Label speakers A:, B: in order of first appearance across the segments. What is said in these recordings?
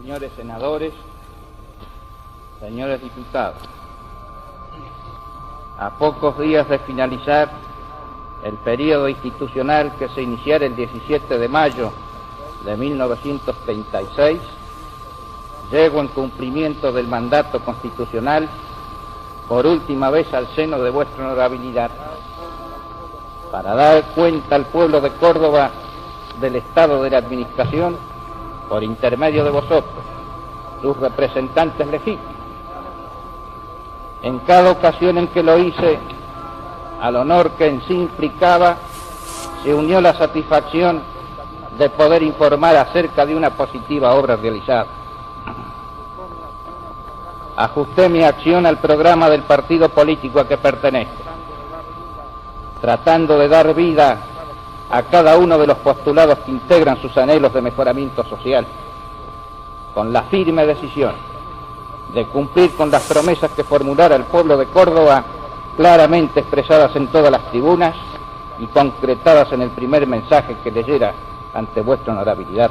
A: Señores senadores, señores diputados, a pocos días de finalizar el periodo institucional que se iniciara el 17 de mayo de 1936, llego en cumplimiento del mandato constitucional por última vez al seno de vuestra honorabilidad para dar cuenta al pueblo de Córdoba del estado de la administración por intermedio de vosotros, sus representantes legítimos. En cada ocasión en que lo hice, al honor que en sí implicaba, se unió la satisfacción de poder informar acerca de una positiva obra realizada. Ajusté mi acción al programa del partido político a que pertenezco, tratando de dar vida a cada uno de los postulados que integran sus anhelos de mejoramiento social, con la firme decisión de cumplir con las promesas que formulara el pueblo de Córdoba, claramente expresadas en todas las tribunas y concretadas en el primer mensaje que leyera ante vuestra honorabilidad.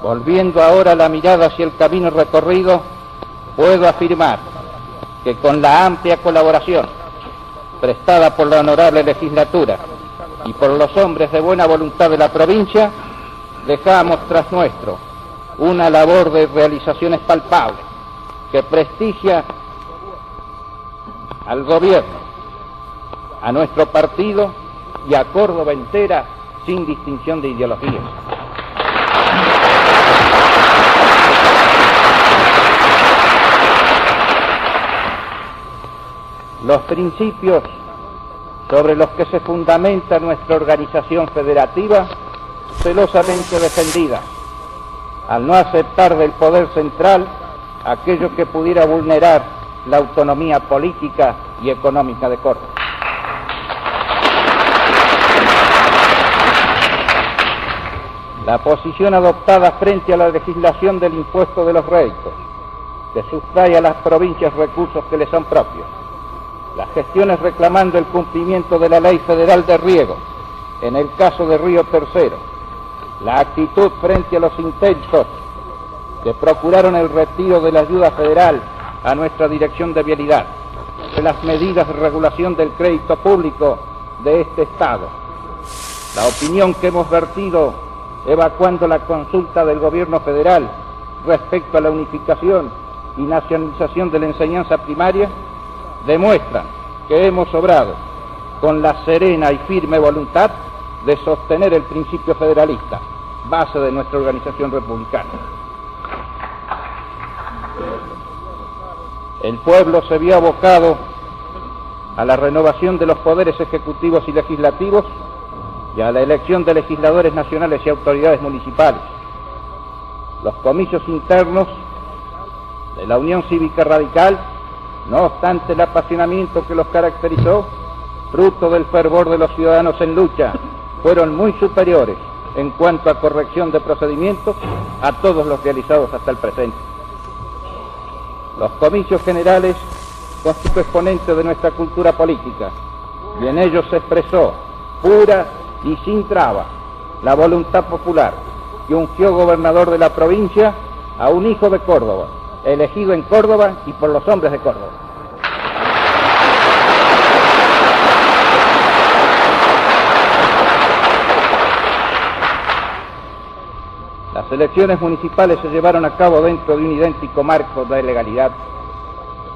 A: Volviendo ahora la mirada hacia el camino recorrido, puedo afirmar que con la amplia colaboración prestada por la honorable legislatura y por los hombres de buena voluntad de la provincia, dejamos tras nuestro una labor de realizaciones palpables que prestigia al gobierno, a nuestro partido y a Córdoba entera sin distinción de ideologías. Los principios sobre los que se fundamenta nuestra organización federativa, celosamente defendida, al no aceptar del poder central aquello que pudiera vulnerar la autonomía política y económica de Córdoba. La posición adoptada frente a la legislación del impuesto de los réditos, que sustrae a las provincias recursos que les son propios, las gestiones reclamando el cumplimiento de la Ley Federal de Riego, en el caso de Río Tercero, la actitud frente a los intentos que procuraron el retiro de la ayuda federal a nuestra Dirección de Vialidad, de las medidas de regulación del crédito público de este Estado, la opinión que hemos vertido evacuando la consulta del Gobierno federal respecto a la unificación y nacionalización de la enseñanza primaria, demuestran que hemos obrado con la serena y firme voluntad de sostener el principio federalista, base de nuestra organización republicana. El pueblo se vio abocado a la renovación de los poderes ejecutivos y legislativos y a la elección de legisladores nacionales y autoridades municipales. Los comicios internos de la Unión Cívica Radical, no obstante el apasionamiento que los caracterizó, fruto del fervor de los ciudadanos en lucha, fueron muy superiores en cuanto a corrección de procedimientos a todos los realizados hasta el presente. Los comicios generales constituyen exponentes de nuestra cultura política y en ellos se expresó pura y sin traba la voluntad popular que ungió gobernador de la provincia a un hijo de Córdoba, elegido en Córdoba y por los hombres de Córdoba. Las elecciones municipales se llevaron a cabo dentro de un idéntico marco de legalidad.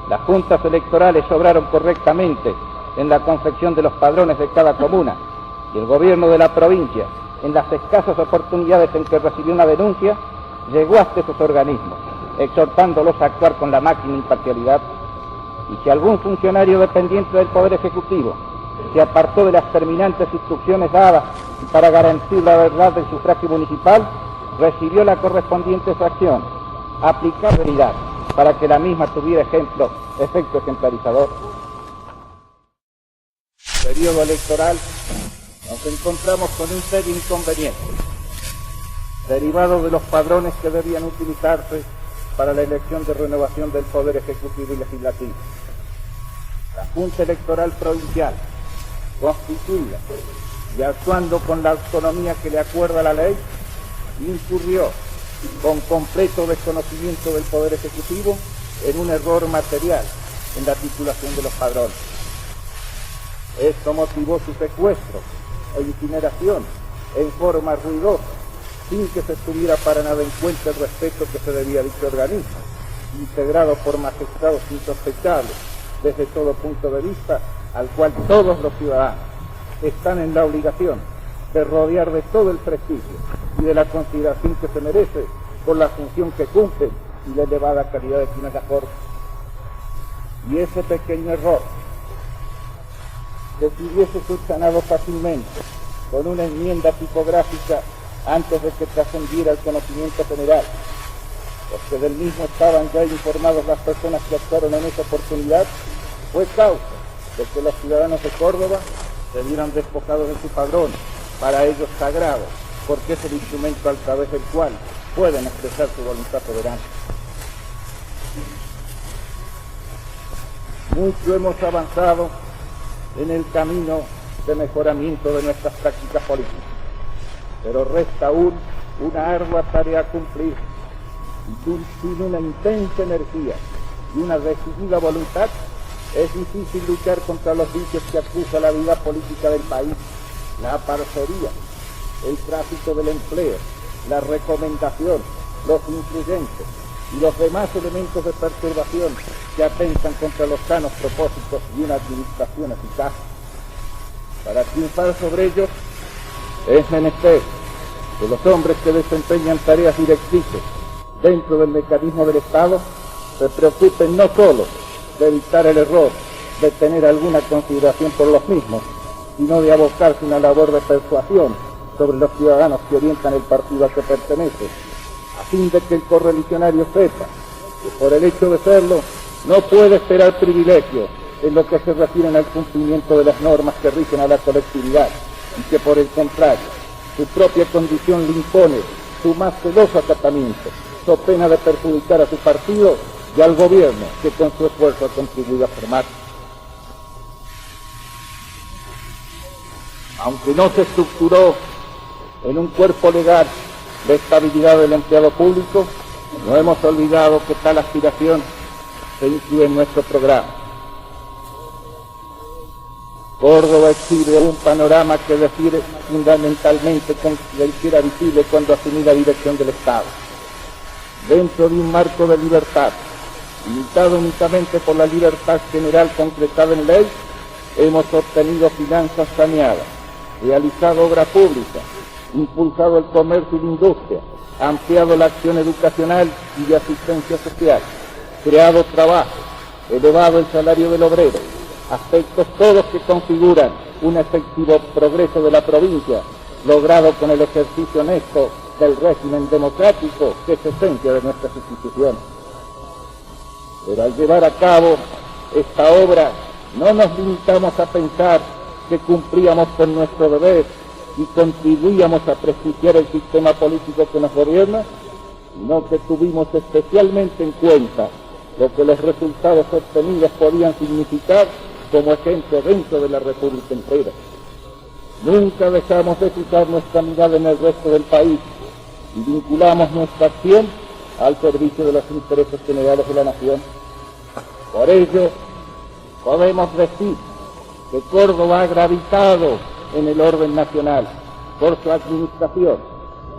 A: Las juntas electorales obraron correctamente en la confección de los padrones de cada comuna y el gobierno de la provincia, en las escasas oportunidades en que recibió una denuncia, llegó hasta esos organismos, exhortándolos a actuar con la máxima imparcialidad. Y si algún funcionario dependiente del Poder Ejecutivo se apartó de las terminantes instrucciones dadas para garantir la verdad del sufragio municipal, recibió la correspondiente sanción, aplicabilidad para que la misma tuviera efecto ejemplarizador. Periodo electoral, nos encontramos con un serio inconveniente, derivado de los padrones que debían utilizarse para la elección de renovación del Poder Ejecutivo y Legislativo. La Junta Electoral Provincial, constituida y actuando con la autonomía que le acuerda la ley, incurrió con completo desconocimiento del Poder Ejecutivo, en un error material en la titulación de los padrones. Esto motivó su secuestro e incineración en forma ruidosa, sin que se tuviera para nada en cuenta el respeto que se debía a dicho organismo, integrado por magistrados insospechables desde todo punto de vista, al cual todos los ciudadanos están en la obligación de rodear de todo el prestigio y de la consideración que se merece por la función que cumplen y la elevada calidad de quienes la forman. Y ese pequeño error, que se hubiese subsanado fácilmente con una enmienda tipográfica antes de que trascendiera el conocimiento general, porque del mismo estaban ya informados las personas que actuaron en esa oportunidad, fue causa de que los ciudadanos de Córdoba se vieran despojados de su padrón, para ellos sagrado, porque es el instrumento a través del cual pueden expresar su voluntad soberana. Mucho hemos avanzado en el camino de mejoramiento de nuestras prácticas políticas, pero resta aún una ardua tarea a cumplir, y sin una intensa energía y una decidida voluntad es difícil luchar contra los vicios que acusa la vida política del país, la parcería, el tráfico del empleo, la recomendación, los influyentes y los demás elementos de perturbación que atentan contra los sanos propósitos de una administración eficaz. Para triunfar sobre ellos es menester que los hombres que desempeñan tareas directrices dentro del mecanismo del Estado se preocupen no solo de evitar el error de tener alguna consideración por los mismos, sino de abocarse a una labor de persuasión sobre los ciudadanos que orientan el partido al que pertenece, a fin de que el correligionario sepa que por el hecho de serlo no puede esperar privilegios en lo que se refiere al cumplimiento de las normas que rigen a la colectividad, y que por el contrario, su propia condición le impone su más celoso acatamiento, so pena de perjudicar a su partido y al gobierno que con su esfuerzo ha contribuido a formar. Aunque no se estructuró en un cuerpo legal de estabilidad del empleado público, no hemos olvidado que tal aspiración se incluye en nuestro programa. Córdoba exhibe un panorama que refiere fundamentalmente con el que era visible cuando asumí la dirección del Estado. Dentro de un marco de libertad, limitado únicamente por la libertad general concretada en ley, hemos obtenido finanzas saneadas, realizado obra pública, impulsado el comercio y la industria, ampliado la acción educacional y de asistencia social, creado trabajo, elevado el salario del obrero, aspectos todos que configuran un efectivo progreso de la provincia, logrado con el ejercicio honesto del régimen democrático que es esencia de nuestras instituciones. Pero al llevar a cabo esta obra, no nos limitamos a pensar que cumplíamos con nuestro deber y contribuíamos a prestigiar el sistema político que nos gobierna, sino que tuvimos especialmente en cuenta lo que los resultados obtenidos podían significar como ejemplo dentro de la República entera. Nunca dejamos de fijar nuestra mirada en el resto del país y vinculamos nuestra acción al servicio de los intereses generales de la nación. Por ello, podemos decir que Córdoba ha gravitado en el orden nacional por su administración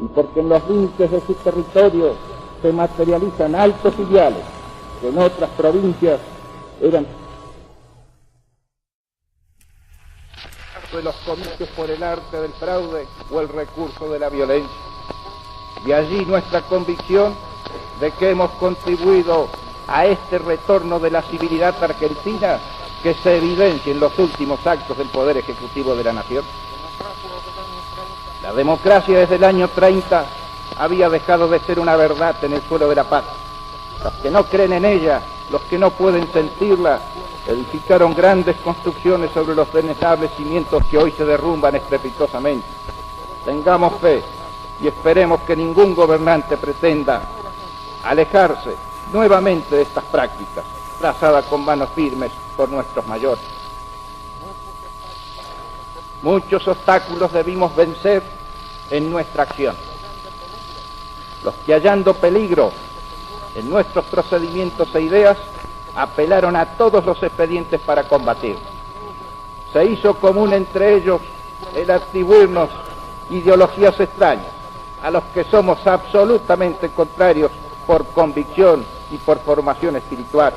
A: y porque en los límites de su territorio se materializan altos ideales que en otras provincias eran de los comicios por el arte del fraude o el recurso de la violencia. De allí nuestra convicción de que hemos contribuido a este retorno de la civilidad argentina que se evidencia en los últimos actos del Poder Ejecutivo de la Nación. La democracia desde el año 30 había dejado de ser una verdad en el suelo de la paz. Los que no creen en ella, los que no pueden sentirla, edificaron grandes construcciones sobre los venerables cimientos que hoy se derrumban estrepitosamente. Tengamos fe y esperemos que ningún gobernante pretenda alejarse nuevamente de estas prácticas, trazadas con manos firmes por nuestros mayores. Muchos obstáculos debimos vencer en nuestra acción. los que hallando peligro en nuestros procedimientos e ideas, apelaron a todos los expedientes para combatir. Se hizo común entre ellos el atribuirnos ideologías extrañas, a los que somos absolutamente contrarios por convicción y por formación espiritual.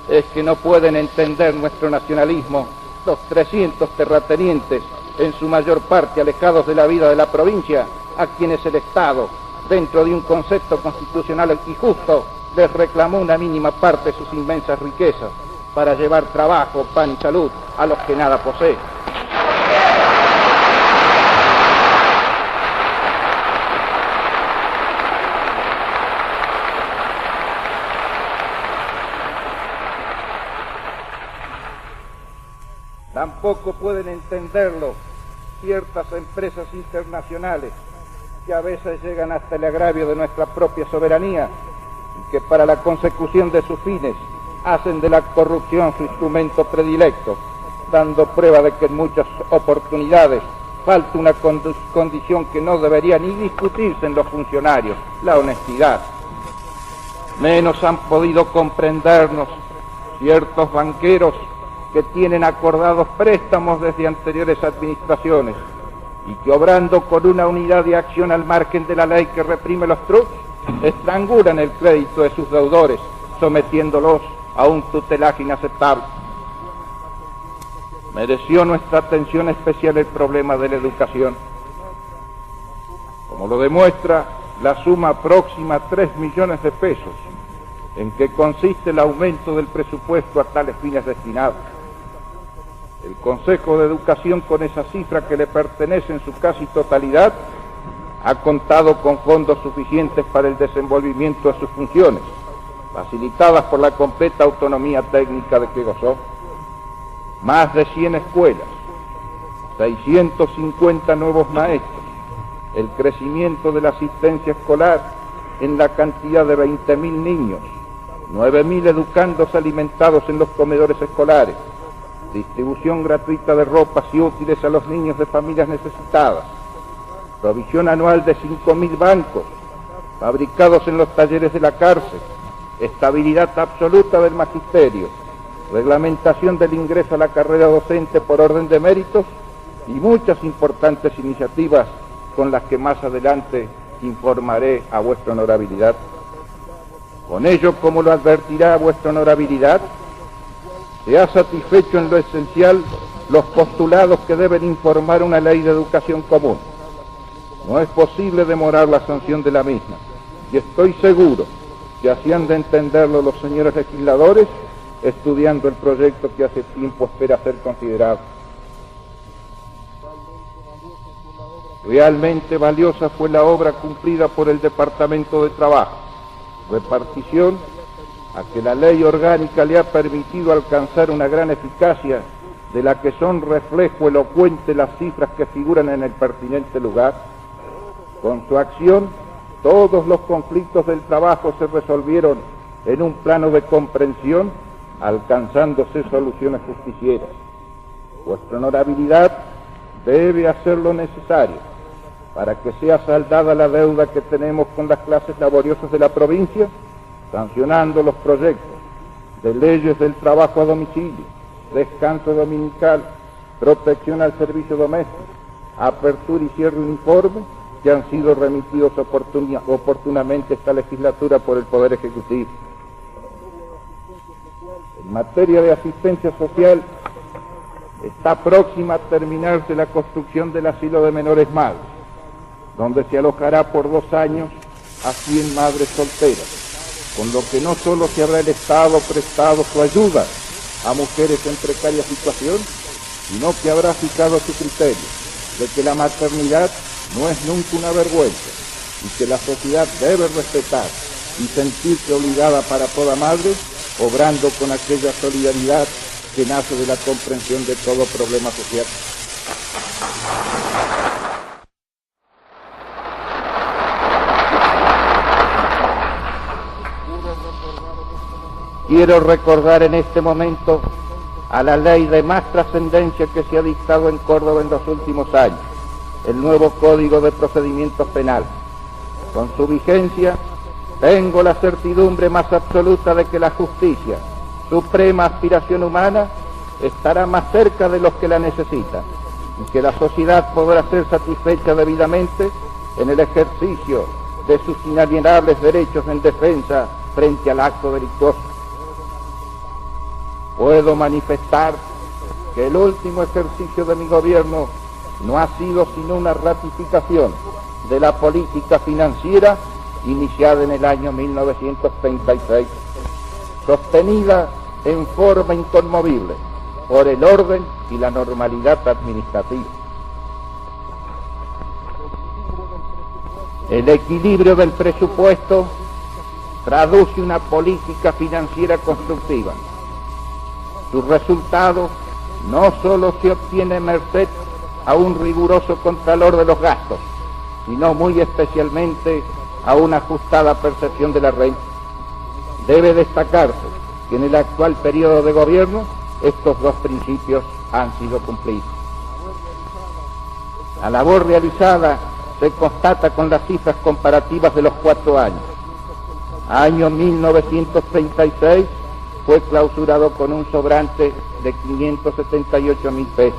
A: Es que no pueden entender nuestro nacionalismo los 300 terratenientes, en su mayor parte alejados de la vida de la provincia, a quienes el Estado, dentro de un concepto constitucional y justo, les reclamó una mínima parte de sus inmensas riquezas para llevar trabajo, pan y salud a los que nada poseen. Tampoco pueden entenderlo ciertas empresas internacionales que a veces llegan hasta el agravio de nuestra propia soberanía y que para la consecución de sus fines hacen de la corrupción su instrumento predilecto, dando prueba de que en muchas oportunidades falta una condición que no debería ni discutirse en los funcionarios, la honestidad. Menos han podido comprendernos ciertos banqueros que tienen acordados préstamos desde anteriores administraciones y que, obrando con una unidad de acción al margen de la ley que reprime los trucos, estrangulan el crédito de sus deudores, sometiéndolos a un tutelaje inaceptable. Mereció nuestra atención especial el problema de la educación, como lo demuestra la suma próxima a 3 millones de pesos, en que consiste el aumento del presupuesto a tales fines destinados. El Consejo de Educación, con esa cifra que le pertenece en su casi totalidad, ha contado con fondos suficientes para el desenvolvimiento de sus funciones, facilitadas por la completa autonomía técnica de que gozó. Más de 100 escuelas, 650 nuevos maestros, el crecimiento de la asistencia escolar en la cantidad de 20.000 niños, 9.000 educandos alimentados en los comedores escolares, distribución gratuita de ropas y útiles a los niños de familias necesitadas, provisión anual de 5.000 bancos fabricados en los talleres de la cárcel, estabilidad absoluta del magisterio, reglamentación del ingreso a la carrera docente por orden de méritos y muchas importantes iniciativas con las que más adelante informaré a vuestra honorabilidad. Con ello, como lo advertirá vuestra honorabilidad, se ha satisfecho en lo esencial los postulados que deben informar una ley de educación común. No es posible demorar la sanción de la misma, y estoy seguro que así han de entenderlo los señores legisladores, estudiando el proyecto que hace tiempo espera ser considerado. Realmente valiosa fue la obra cumplida por el Departamento de Trabajo, repartición a que la ley orgánica le ha permitido alcanzar una gran eficacia, de la que son reflejo elocuente las cifras que figuran en el pertinente lugar. Con su acción, todos los conflictos del trabajo se resolvieron en un plano de comprensión, alcanzándose soluciones justicieras. Vuestra honorabilidad debe hacer lo necesario para que sea saldada la deuda que tenemos con las clases laboriosas de la provincia, sancionando los proyectos de leyes del trabajo a domicilio, descanso dominical, protección al servicio doméstico, apertura y cierre uniforme, que han sido remitidos oportunamente esta legislatura por el Poder Ejecutivo. En materia de asistencia social, está próxima a terminarse la construcción del asilo de menores madres, donde se alojará por 2 años a 100 madres solteras, con lo que no solo se habrá el Estado prestado su ayuda a mujeres en precaria situación, sino que habrá fijado su criterio de que la maternidad no es nunca una vergüenza y que la sociedad debe respetar y sentirse obligada para toda madre, obrando con aquella solidaridad que nace de la comprensión de todo problema social. Quiero recordar en este momento a la ley de más trascendencia que se ha dictado en Córdoba en los últimos años, el nuevo Código de Procedimientos Penales, Con su vigencia, tengo la certidumbre más absoluta de que la justicia, suprema aspiración humana, estará más cerca de los que la necesitan, y que la sociedad podrá ser satisfecha debidamente en el ejercicio de sus inalienables derechos en defensa frente al acto delictuoso. Puedo manifestar que el último ejercicio de mi gobierno no ha sido sino una ratificación de la política financiera iniciada en el año 1936, sostenida en forma inconmovible por el orden y la normalidad administrativa. El equilibrio del presupuesto traduce una política financiera constructiva. Su resultado no solo se obtiene merced a un riguroso contralor de los gastos, sino muy especialmente a una ajustada percepción de la renta. Debe destacarse que en el actual periodo de gobierno estos dos principios han sido cumplidos. La labor realizada se constata con las cifras comparativas de los 4 años. Año 1936 fue clausurado con un sobrante de 578.000 pesos.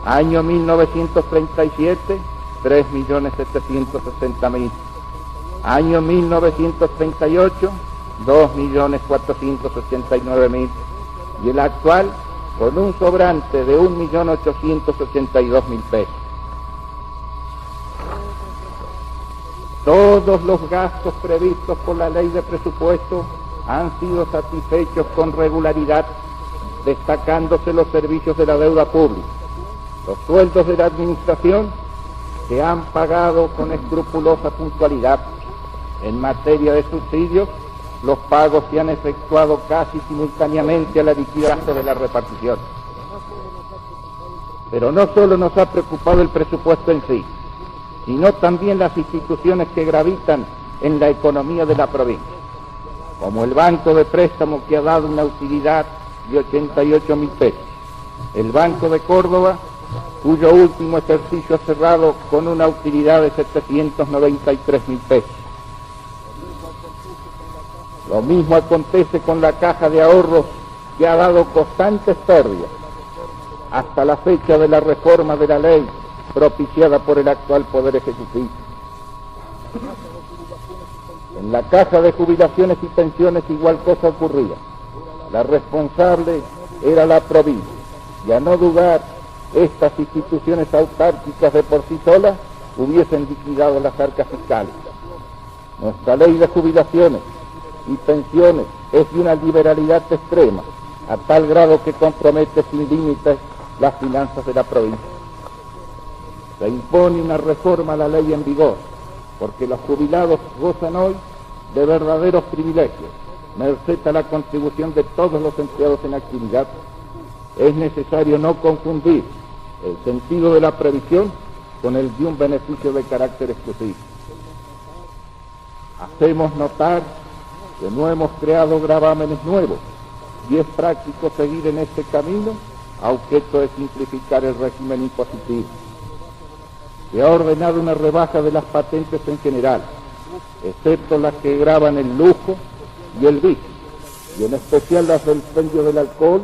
A: Año 1937, 3.760.000. Año 1938, 2.489.000. Y el actual, con un sobrante de 1.882.000 pesos. Todos los gastos previstos por la ley de presupuesto han sido satisfechos con regularidad, destacándose los servicios de la deuda pública. Los sueldos de la administración se han pagado con escrupulosa puntualidad. En materia de subsidios, los pagos se han efectuado casi simultáneamente a la liquidación de la repartición. Pero no solo nos ha preocupado el presupuesto en sí, sino también las instituciones que gravitan en la economía de la provincia, como el Banco de Préstamo, que ha dado una utilidad de 88.000 pesos, el Banco de Córdoba, cuyo último ejercicio ha cerrado con una utilidad de 793.000 pesos. Lo mismo acontece con la Caja de Ahorros, que ha dado constantes pérdidas hasta la fecha de la reforma de la ley propiciada por el actual Poder Ejecutivo. En la Caja de Jubilaciones y Pensiones igual cosa ocurría. La responsable era la provincia, y a no dudar, estas instituciones autárquicas de por sí solas hubiesen liquidado las arcas fiscales. Nuestra ley de jubilaciones y pensiones es de una liberalidad extrema, a tal grado que compromete sin límites las finanzas de la provincia. Se impone una reforma a la ley en vigor, porque los jubilados gozan hoy de verdaderos privilegios, merced a la contribución de todos los empleados en actividad. Es necesario no confundir el sentido de la previsión con el de un beneficio de carácter exclusivo. Hacemos notar que no hemos creado gravámenes nuevos, y es práctico seguir en este camino a objeto de simplificar el régimen impositivo. Se ha ordenado una rebaja de las patentes en general, excepto las que gravan el lujo y el vicio, y en especial las del expendio del alcohol,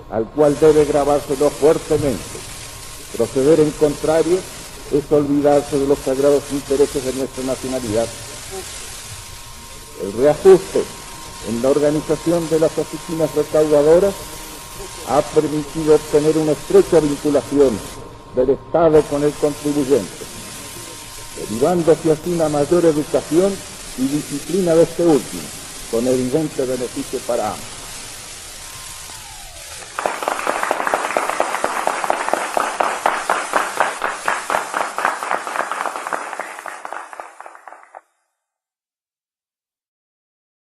A: al cual debe gravárselo fuertemente. Proceder en contrario es olvidarse de los sagrados intereses de nuestra nacionalidad. El reajuste en la organización de las oficinas recaudadoras ha permitido obtener una estrecha vinculación del Estado con el contribuyente, derivándose así una mayor educación y disciplina de este último, con evidente beneficio para ambos.